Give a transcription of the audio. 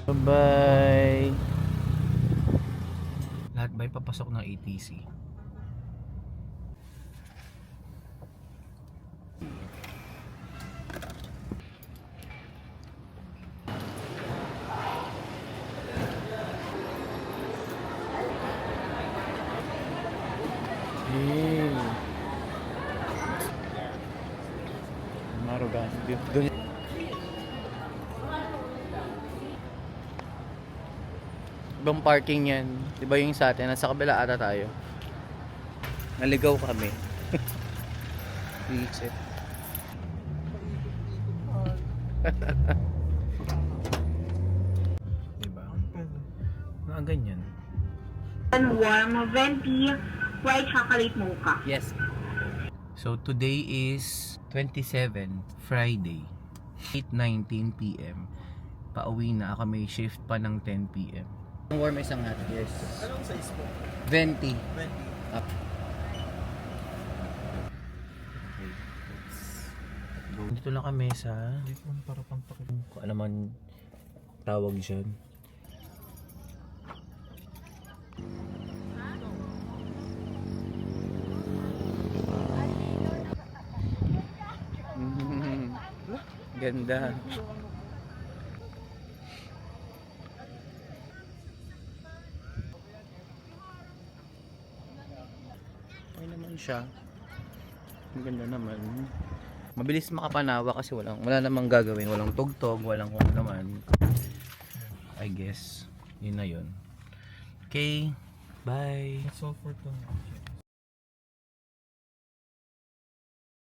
Bye-bye. Lahat ba'y papasok ng ATC? Marugan. Doon. Ibang parking yan. Di ba yung sa atin? Nasa kabila ata tayo. Naligaw kami. Visit. Diba? Ganyan. Warm venti white chocolate mocha. Yes. So today is 27, Friday, 8:19 PM. Pauwi na ako, may shift pa ng 10 PM. Ang warm isang hat, yes. Anong size po? 20 20. up. Okay, let's go. Dito na kami sa Para pampakit. kung ano man tawag dyan. Ganda. Okay naman siya. Ang ganda naman. Mabilis makapanawa kasi wala namang gagawin, walang tugtog, walang kung ano naman. I guess yun na yun. Okay, bye. So for to.